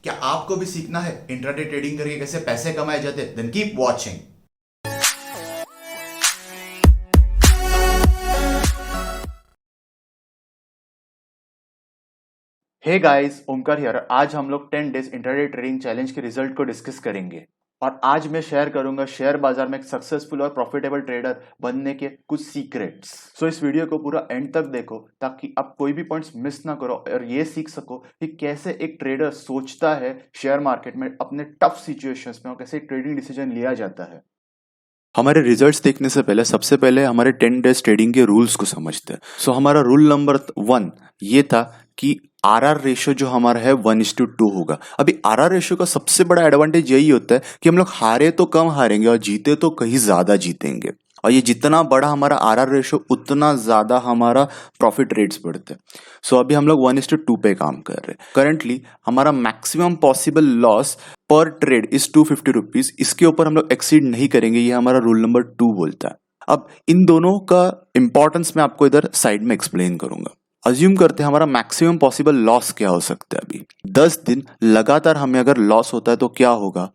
क्या आपको भी सीखना है इंट्राडे ट्रेडिंग करके कैसे पैसे कमाए जाते? Then keep watching. Hey guys, Omkar here. आज हम लोग 10 डेज इंट्राडे ट्रेडिंग चैलेंज के रिजल्ट को डिस्कस करेंगे और आज मैं शेयर करूंगा शेयर बाजार में एक सक्सेसफुल और प्रॉफिटेबल ट्रेडर बनने के कुछ सीक्रेट्स। सो इस वीडियो को पूरा एंड तक देखो ताकि आप कोई भी पॉइंट्स मिस ना करो और ये सीख सको कि कैसे एक ट्रेडर सोचता है शेयर मार्केट में अपने टफ सिचुएशंस में और कैसे ट्रेडिंग डिसीजन लिया जाता है। हमारे रिजल्ट्स देखने से पहले सबसे पहले हमारे 10 डेज ट्रेडिंग के रूल्स को समझते हैं। सो हमारा रूल नंबर 1 ये था कि आरआर रेशियो जो हमारा है 1:2 होगा। अभी आरआर रेशियो का सबसे बड़ा एडवांटेज यही होता है कि हम लोग हारे तो कम हारेंगे और जीते तो कहीं ज्यादा जीतेंगे, और ये जितना बड़ा हमारा आरआर रेशियो उतना ज्यादा हमारा प्रॉफिट रेट्स बढ़ते हैं। सो अभी हम लोग 1:2 पे काम कर रहे हैं। करंटली हमारा मैक्सिमम पॉसिबल लॉस पर ट्रेड इज 250 रुपीज। इसके ऊपर हम लोग एक्सीड नहीं करेंगे, ये हमारा रूल नंबर 2 बोलता है। अब इन दोनों का इंपॉर्टेंस मैं आपको इधर साइड में एक्सप्लेन करूंगा। अज्यूम करते हैं हमारा मैक्सिमम पॉसिबल लॉस क्या हो सकता है। अभी 10 दिन लगातार हमें अगर लॉस होता है तो क्या होगा?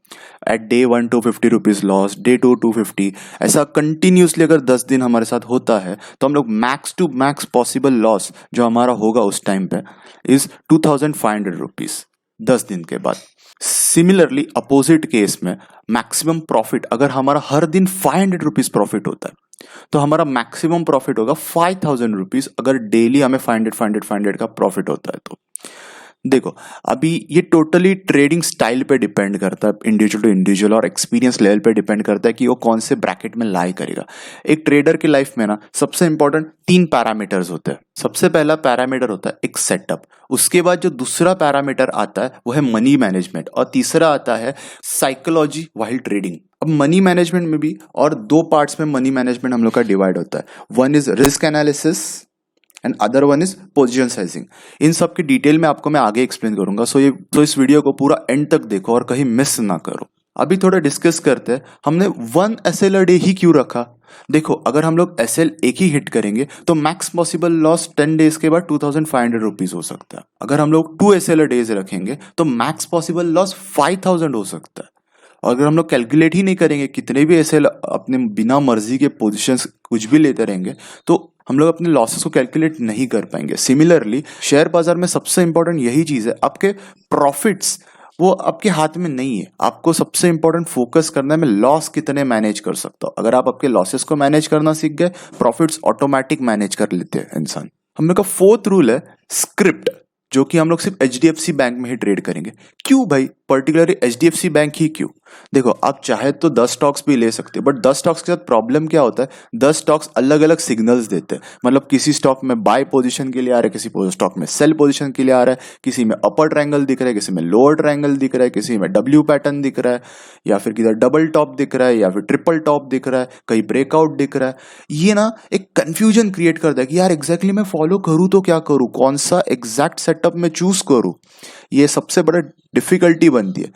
At day 1 250 rupees loss, day 2 250, ऐसा कंटिन्यूसली अगर 10 दिन हमारे साथ होता है तो हम लोग max to max possible loss जो हमारा होगा उस टाइम पे इज 2500 रुपीज 10 दिन के बाद। सिमिलरली अपोजिट केस में मैक्सिमम प्रॉफिट अगर हमारा हर दिन 500 रुपीज प्रॉफिट होता है तो हमारा मैक्सिमम प्रॉफिट होगा 5000 रुपीज अगर डेली हमें 500 का प्रॉफिट होता है तो। देखो अभी ये टोटली ट्रेडिंग स्टाइल पे डिपेंड करता है, इंडिविजुअल टू इंडिविजुअल, और एक्सपीरियंस लेवल पे डिपेंड करता है कि वो कौन से ब्रैकेट में लाई करेगा। एक ट्रेडर की लाइफ में ना सबसे इंपॉर्टेंट 3 पैरामीटर्स होते हैं। सबसे पहला पैरामीटर होता है एक सेटअप, उसके बाद जो दूसरा पैरामीटर आता है वो है मनी मैनेजमेंट, और तीसरा आता है साइकोलॉजी व्हाइल ट्रेडिंग। अब मनी मैनेजमेंट में भी और 2 पार्ट्स में मनी मैनेजमेंट हम लोग का डिवाइड होता है। One is risk analysis and other one is position sizing. इन सब की डिटेल में आपको मैं आगे एक्सप्लेन करूंगा। सो इस वीडियो को पूरा एंड तक देखो और कहीं मिस ना करो। अभी थोड़ा डिस्कस करते हैं हमने 1 एसएल अ डे ही क्यों रखा। देखो अगर हम लोग एसएल एक ही हिट करेंगे तो मैक्स पॉसिबल लॉस 10 डेज के बाद 2500 रुपीज हो सकता है। अगर हम लोग 2 एसएल अ डेज रखेंगे तो मैक्स पॉसिबल लॉस 5000 हो सकता है। और अगर हम लोग कैलकुलेट ही नहीं करेंगे, कितने भी एसएल अपने बिना मर्जी के पोजीशंस कुछ भी लेते रहेंगे तो हम लोग अपने लॉसेस को कैलकुलेट नहीं कर पाएंगे। सिमिलरली शेयर बाजार में सबसे इंपॉर्टेंट यही चीज है, आपके प्रॉफिट्स वो आपके हाथ में नहीं है। आपको सबसे इंपॉर्टेंट फोकस करना है मैं लॉस कितने मैनेज कर सकता हूँ। अगर आप आपके लॉसेस को मैनेज करना सीख गए, प्रॉफिट्स ऑटोमेटिक मैनेज कर लेते हैं इंसान। हम लोग का 4th रूल है स्क्रिप्ट, जो कि हम लोग सिर्फ एचडीएफसी बैंक में ही ट्रेड करेंगे। क्यों भाई, पर्टिकुलरली एचडीएफसी बैंक ही क्यों? देखो आप चाहे तो 10 स्टॉक्स भी ले सकते हो, बट 10 स्टॉक्स के साथ प्रॉब्लम क्या होता है, 10 स्टॉक्स अलग अलग सिग्नल्स देते हैं। मतलब किसी स्टॉक में बाय पोजीशन के लिए आ रहा है, किसी स्टॉक में सेल पोजीशन के लिए आ रहा है, किसी में अपर ट्रायंगल दिख रहा है, किसी में लोअर ट्रायंगल दिख रहा है, किसी में डब्ल्यू पैटर्न दिख रहा है, या फिर किधर डबल टॉप दिख रहा है, या फिर ट्रिपल टॉप दिख रहा है, कहीं ब्रेकआउट दिख रहा है। ये ना एक कंफ्यूजन क्रिएट करता है कि यार एग्जैक्टली मैं फॉलो करूं तो क्या करूं, कौन सा एग्जैक्ट सेटअप में चूज करूं। ये सबसे बड़ा डिफिकल्टी बनती है।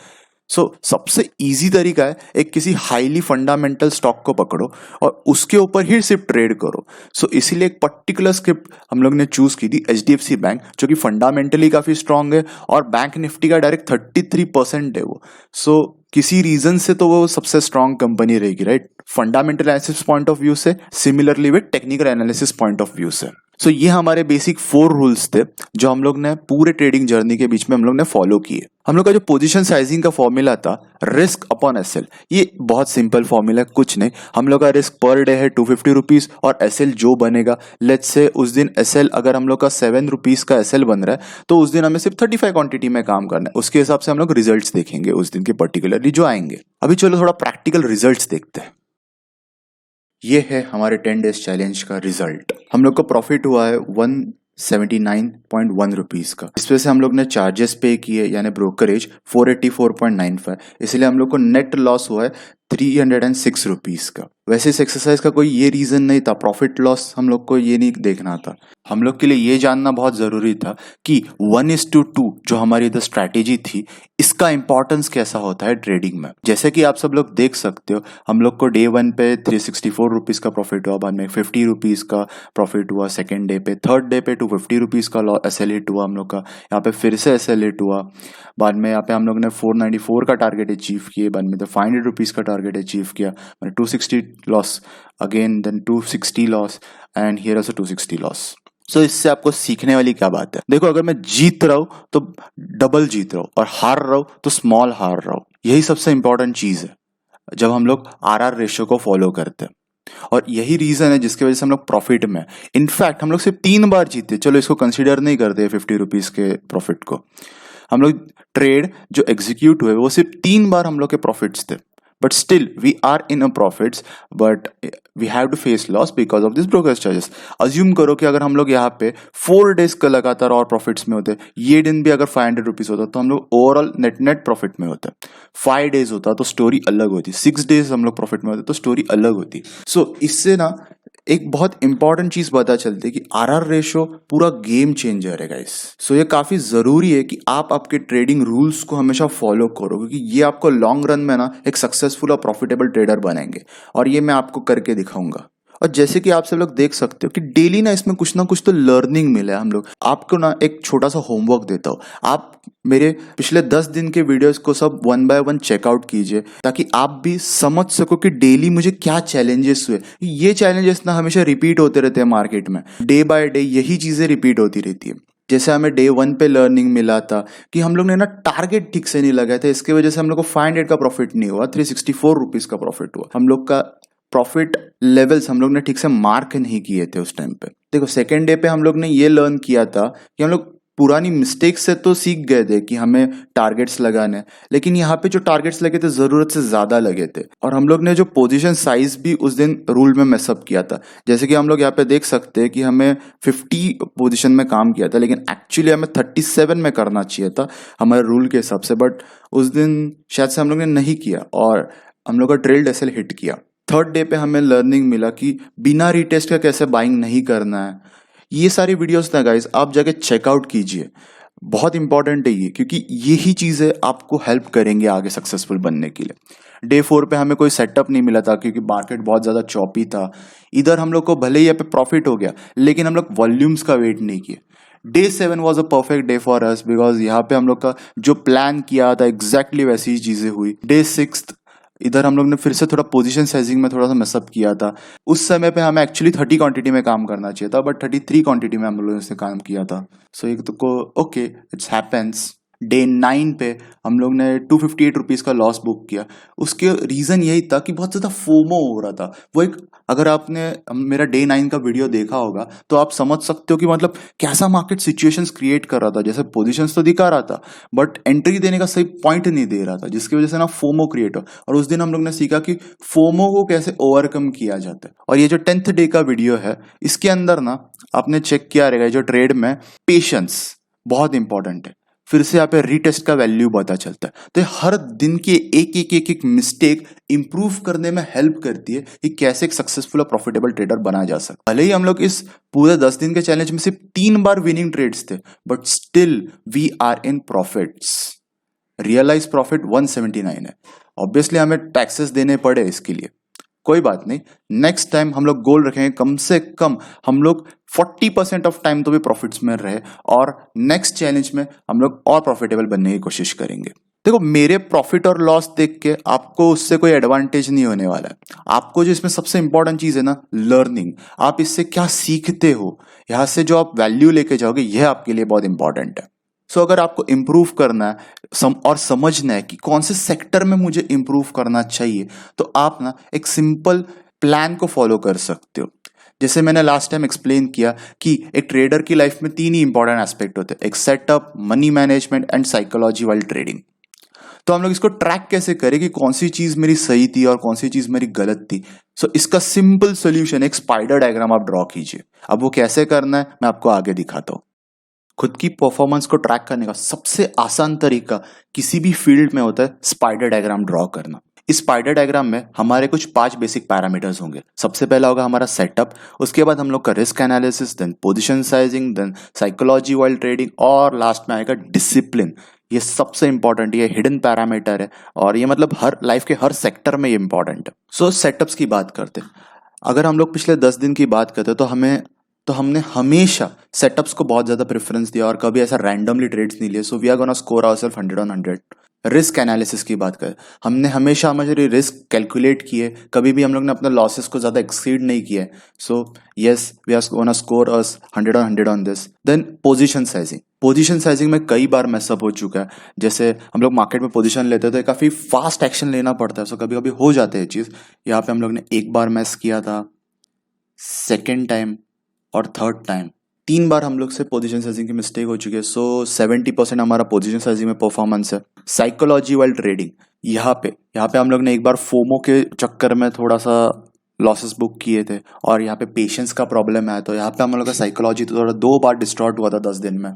सबसे इजी तरीका है एक किसी हाईली फंडामेंटल स्टॉक को पकड़ो और उसके ऊपर ही सिर्फ ट्रेड करो। इसीलिए एक पर्टिकुलर स्क्रिप्ट हम लोग ने चूज की थी एचडीएफसी बैंक, जो कि फंडामेंटली काफी स्ट्रांग है और बैंक निफ्टी का डायरेक्ट 33% है वो। किसी रीजन से तो वो सबसे स्ट्रांग कंपनी रहेगी, right, fundamental analysis point of view से, similarly with technical analysis point of view से। ये हमारे बेसिक 4 रूल्स थे जो हम लोग ने पूरे ट्रेडिंग जर्नी के बीच में हम लोग ने फॉलो किए। हम लोग का जो पोजीशन साइजिंग का फॉर्मूला था रिस्क अपॉन एसएल, ये बहुत सिंपल फॉर्मूला है, कुछ नहीं। हम लोग का रिस्क पर डे है 250 रुपीज और एसएल जो बनेगा, लेट्स से उस दिन एसएल अगर हम लोग का 7 रुपीज का एसएल बन रहा है तो उस दिन हमें सिर्फ 35 क्वांटिटी में काम करना है। उसके हिसाब से हम लोग रिजल्ट्स देखेंगे उस दिन के पर्टिकुलरली जो आएंगे। अभी चलो थोड़ा प्रैक्टिकल रिजल्ट्स देखते हैं। ये है हमारे 10 डेज चैलेंज का रिजल्ट। हम लोग को प्रॉफिट हुआ है 179.1 रुपीज का। इसमें से हम लोग ने चार्जेस पे किए यानी ब्रोकरेज 484.95, इसलिए हम लोग को नेट लॉस हुआ है 306 रुपीज का। वैसे इस एक्सरसाइज का कोई ये रीजन नहीं था, प्रॉफिट लॉस हम लोग को ये नहीं देखना था। हम लोग के लिए ये जानना बहुत ज़रूरी था कि 1:2 जो हमारी इधर स्ट्रैटेजी थी, इसका इंपॉर्टेंस कैसा होता है ट्रेडिंग में। जैसे कि आप सब लोग देख सकते हो, हम लोग को डे 1 पे 364 रुपीज़ का प्रॉफिट हुआ, बाद में 50 रुपीज़ का प्रॉफिट हुआ सेकेंड डे पे, थर्ड डे पे 250 रुपीज़ का एसएल हिट हुआ हम लोग का, यहाँ पे फिर से एसएल हिट हुआ, बाद में यहाँ पे हम लोग ने 494 का टारगेट अचीव किए, बाद में 500 रुपीज़ का टारगेट अचीव किया, मैंने 260 loss again, then 260 loss and here also 260 loss. So इससे आपको सीखने वाली क्या बात है, देखो अगर मैं जीत रहा हूं तो डबल जीत रहा हूं और हार रहा हूं तो स्मॉल हार रहा हूं। यही सबसे इंपॉर्टेंट चीज है जब हम लोग आरआर रेशियो को फॉलो करते हैं, और यही रीजन है जिसकी वजह से हम लोग प्रॉफिट में, इनफैक्ट हम लोग सिर्फ 3 बार जीते, चलो इसको कंसीडर नहीं करते 50 रुपीज के प्रॉफिट को, हम लोग ट्रेड जो एग्जीक्यूट हुए वो सिर्फ 3 बार हम लोग के प्रॉफिट्स थे, but still we are in a profits, but we have to face loss because of this brokerage charges. Assume करो कि अगर हम लोग यहाँ पे 4 डेज का लगातार और प्रॉफिट्स में होते, ये दिन भी अगर 500 रुपीज होता तो हम लोग ओवरऑल नेट नेट प्रॉफिट में होते। 5 डेज होता तो स्टोरी अलग होती, 6 डेज हम लोग प्रॉफिट में होते तो स्टोरी अलग होती। सो इससे ना एक बहुत इंपॉर्टेंट चीज पता चलती है कि आरआर रेशो पूरा गेम चेंजर है गाइस। सो ये काफी जरूरी है कि आप आपके ट्रेडिंग रूल्स को हमेशा फॉलो करो, क्योंकि ये आपको लॉन्ग रन में ना एक सक्सेसफुल और प्रॉफिटेबल ट्रेडर बनाएंगे, और ये मैं आपको करके दिखाऊंगा। और जैसे कि आप सब लोग देख सकते हो कि डेली ना इसमें कुछ ना कुछ तो लर्निंग मिला है हम लोग आपको। ना एक छोटा सा होमवर्क देता हूँ, आप मेरे पिछले 10 दिन के वीडियोस को सब 1 बाय 1 चेकआउट कीजिए, ताकि आप भी समझ सको कि डेली मुझे क्या चैलेंजेस हुए। ये चैलेंजेस ना हमेशा रिपीट होते रहते हैं मार्केट में, डे बाय डे यही चीजें रिपीट होती रहती है। जैसे हमें डे 1 पे लर्निंग मिला था कि हम लोग ने ना टारगेट ठीक से नहीं लगाया था, इसकी वजह से हम लोग को 500 का प्रॉफिट नहीं हुआ, 364 रुपीज का प्रॉफिट हुआ। हम लोग का प्रॉफिट लेवल्स हम लोग ने ठीक से मार्क नहीं किए थे उस टाइम पे। देखो सेकेंड डे पे हम लोग ने ये लर्न किया था कि हम लोग पुरानी मिस्टेक से तो सीख गए थे कि हमें टारगेट्स लगाने, लेकिन यहाँ पे जो टारगेट्स लगे थे जरूरत से ज्यादा लगे थे, और हम लोग ने जो पोजीशन साइज भी उस दिन रूल में मैसअप किया था। जैसे कि हम लोग यहाँ पे देख सकते हैं कि हमें 50 पोजीशन में काम किया था, लेकिन एक्चुअली हमें 37 में करना चाहिए था हमारे रूल के हिसाब से, बट उस दिन शायद से हम लोग ने नहीं किया और हम लोग का ट्रेल्ड एसएल हिट किया। थर्ड डे पे हमें लर्निंग मिला कि बिना रीटेस्ट का कैसे बाइंग नहीं करना है। ये सारी वीडियोस ना गाइस आप जाके चेकआउट कीजिए, बहुत इंपॉर्टेंट है ये, क्योंकि यही चीजें आपको हेल्प करेंगे आगे सक्सेसफुल बनने के लिए। डे 4 पे हमें कोई सेटअप नहीं मिला था क्योंकि मार्केट बहुत ज्यादा चॉपी था। इधर हम लोग को भले ही यहाँ पे प्रॉफिट हो गया, लेकिन हम लोग वॉल्यूम्स का वेट नहीं किए। Day 7 was a perfect day for us, because यहाँ पे हम लोग का जो प्लान किया था एग्जैक्टली वैसी ही चीजें हुई। डे 6 इधर हम लोग ने फिर से थोड़ा पोजीशन साइजिंग में थोड़ा सा मिसअप किया था। उस समय पे हमें एक्चुअली 30 क्वांटिटी में काम करना चाहिए था, बट 33 क्वांटिटी में हम लोगों ने काम किया था। सो एक तो को ओके इट्स हैपेंस। डे 9 पे हम लोग ने 258 रुपीज का लॉस बुक किया। उसके रीजन यही था कि बहुत ज्यादा फोमो हो रहा था। वो एक, अगर आपने मेरा डे 9 का वीडियो देखा होगा तो आप समझ सकते हो कि मतलब कैसा मार्केट सिचुएशंस क्रिएट कर रहा था। जैसे पोजीशंस तो दिखा रहा था बट एंट्री देने का सही पॉइंट नहीं दे रहा था, जिसकी वजह से ना फोमो क्रिएट हो। और उस दिन हम लोग ने सीखा कि फोमो को कैसे ओवरकम किया जाता है। और ये जो 10th डे का वीडियो है इसके अंदर ना आपने चेक किया रहेगा, जो ट्रेड में पेशेंस बहुत इंपॉर्टेंट है। फिर से यहाँ पे रीटेस्ट का वैल्यू पता चलता है। तो हर दिन के एक मिस्टेक इंप्रूव करने में हेल्प करती है कि कैसे एक सक्सेसफुल और प्रॉफिटेबल ट्रेडर बना जा सकता है। भले ही हम लोग इस पूरे 10 दिन के चैलेंज में सिर्फ 3 बार विनिंग ट्रेड्स थे, but still we are in profits. Realise profit 179 है। ऑब्वियसली हमें टैक्सेस देने पड़े इसके लिए, कोई बात नहीं। नेक्स्ट टाइम हम लोग गोल रखेंगे कम से कम हम लोग 40% ऑफ टाइम तो भी प्रॉफिट्स में रहे, और नेक्स्ट चैलेंज में हम लोग और प्रॉफिटेबल बनने की कोशिश करेंगे। देखो मेरे प्रॉफिट और लॉस देख के आपको उससे कोई एडवांटेज नहीं होने वाला है। आपको जो इसमें सबसे इंपॉर्टेंट चीज है ना, लर्निंग। आप इससे क्या सीखते हो, यहां से जो आप वैल्यू लेके जाओगे, यह आपके लिए बहुत इंपॉर्टेंट है। सो अगर आपको इंप्रूव करना है और समझना है कि कौन से सेक्टर में मुझे इंप्रूव करना चाहिए, तो आप ना एक सिंपल प्लान को फॉलो कर सकते हो। जैसे मैंने लास्ट टाइम एक्सप्लेन किया कि एक ट्रेडर की लाइफ में 3 ही इंपॉर्टेंट एस्पेक्ट होते हैं, एक setup, money management and psychology while trading. तो हम लोग इसको ट्रैक कैसे करें कि कौन सी चीज मेरी सही थी और कौन सी चीज मेरी गलत थी। सो इसका सिंपल सोल्यूशन, एक स्पाइडर डायग्राम आप ड्रॉ कीजिए। अब वो कैसे करना है मैं आपको आगे दिखाता हूं। खुद की परफॉर्मेंस को ट्रैक करने का सबसे आसान तरीका किसी भी फील्ड में होता है स्पाइडर डायग्राम ड्रॉ करना। इस स्पाइडर डायग्राम में हमारे कुछ 5 बेसिक पैरामीटर्स होंगे। सबसे पहला होगा हमारा सेटअप, उसके बाद हम लोग का risk analysis, then position sizing, then psychology while trading और लास्ट में आएगा डिसिप्लिन। ये सबसे इंपॉर्टेंट, ये हिडन पैरामीटर है और ये मतलब हर लाइफ के हर सेक्टर में ये इंपॉर्टेंट है। सो सेटअप्स की बात करते हैं। अगर हम लोग पिछले 10 दिन की बात करते हैं तो हमने हमेशा सेटअप्स को बहुत ज्यादा प्रेफरेंस दिया और कभी ऐसा रैंडमली ट्रेड्स नहीं लिए। So we are gonna score ourselves 100 on 100। Risk analysis की बात करें, हमने हमेशा हमारे रिस्क कैलकुलेट किए, कभी भी हम लोग ने अपने लॉसेस को ज्यादा एक्सीड नहीं किया। So yes, we are gonna score us 100 on 100 on this. Then position sizing में कई बार मैसअप हो चुका है। जैसे हम लोग मार्केट में पोजीशन लेते थे, काफी फास्ट एक्शन लेना पड़ता है। सो कभी कभी हो जाते हैं चीज। यहाँ पे हम लोग ने एक बार मैस किया था, सेकेंड टाइम और थर्ड टाइम, 3 बार हम लोग से पोजीशन साइजिंग की मिस्टेक हो चुकी है। सो 70% हमारा पोजीशन साइजिंग में परफॉर्मेंस है। साइकोलॉजी वाइल ट्रेडिंग, यहाँ पे हम लोग ने एक बार फोमो के चक्कर में थोड़ा सा लॉसेस बुक किए थे और यहाँ पे पेशेंस का प्रॉब्लम है, तो यहाँ पे हम लोग का साइकोलॉजी तो थोड़ा 2 बार डिस्टॉर्ट हुआ था 10 दिन में।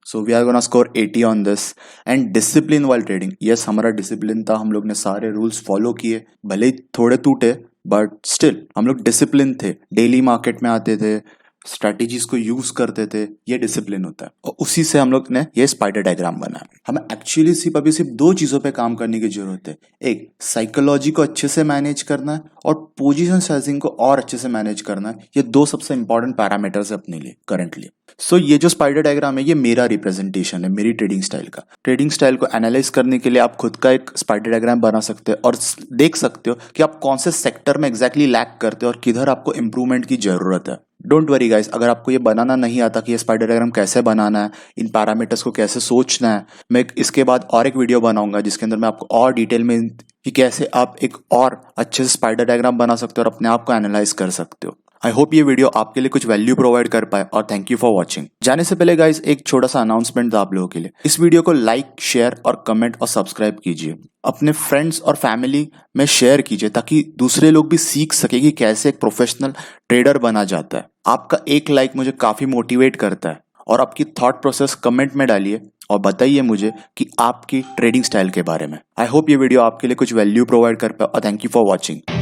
So we are gonna score 80 on this. And discipline while trading, yes हमारा डिसिप्लिन था, हम लोग ने सारे रूल्स फॉलो किए, भले ही थोड़े टूटे बट स्टिल हम लोग डिसिप्लिन थे। डेली मार्केट में आते थे, स्ट्रैटेजीज को यूज करते थे, ये डिसिप्लिन होता है और उसी से हम लोग ने ये स्पाइडर डायग्राम बनाया। हमें एक्चुअली सिर्फ 2 चीजों पे काम करने की जरूरत है। एक, साइकोलॉजी को अच्छे से मैनेज करना है और पोजीशन साइजिंग को और अच्छे से मैनेज करना है। ये 2 सबसे इंपॉर्टेंट पैरामीटर्स है अपने लिए करंटली। सो ये जो स्पाइडर डायग्राम है ये मेरा रिप्रेजेंटेशन है मेरी ट्रेडिंग स्टाइल का। ट्रेडिंग स्टाइल को एनालाइज करने के लिए आप खुद का एक स्पाइडर डायग्राम बना सकते हो और देख सकते हो कि आप कौन से सेक्टर में एग्जैक्टली लैक करते हो और किधर आपको इंप्रूवमेंट की जरूरत है। डोंट वरी गाइस, अगर आपको ये बनाना नहीं आता कि ये स्पाइडर डायग्राम कैसे बनाना है, इन पैरामीटर्स को कैसे सोचना है, मैं इसके बाद और एक वीडियो बनाऊंगा जिसके अंदर मैं आपको और डिटेल में कि कैसे आप एक और अच्छे से स्पाइडर डायग्राम बना सकते हो और अपने आप को एनालाइज कर सकते हो। आई होप ये वीडियो आपके लिए कुछ वैल्यू प्रोवाइड कर पाए और थैंक यू फॉर वॉचिंग। जाने से पहले गाइस एक छोटा सा अनाउंसमेंट था आप लोगों के लिए। इस वीडियो को लाइक, शेयर और कमेंट और सब्सक्राइब कीजिए। अपने फ्रेंड्स और फैमिली में शेयर कीजिए ताकि दूसरे लोग भी सीख सके कि कैसे एक प्रोफेशनल ट्रेडर बना जाता है। आपका एक लाइक मुझे काफी मोटिवेट करता है और आपकी थॉट प्रोसेस कमेंट में डालिए और बताइए मुझे कि आपकी ट्रेडिंग स्टाइल के बारे में। आई होप ये वीडियो आपके लिए कुछ वैल्यू प्रोवाइड कर पाए और थैंक यू फॉर वॉचिंग।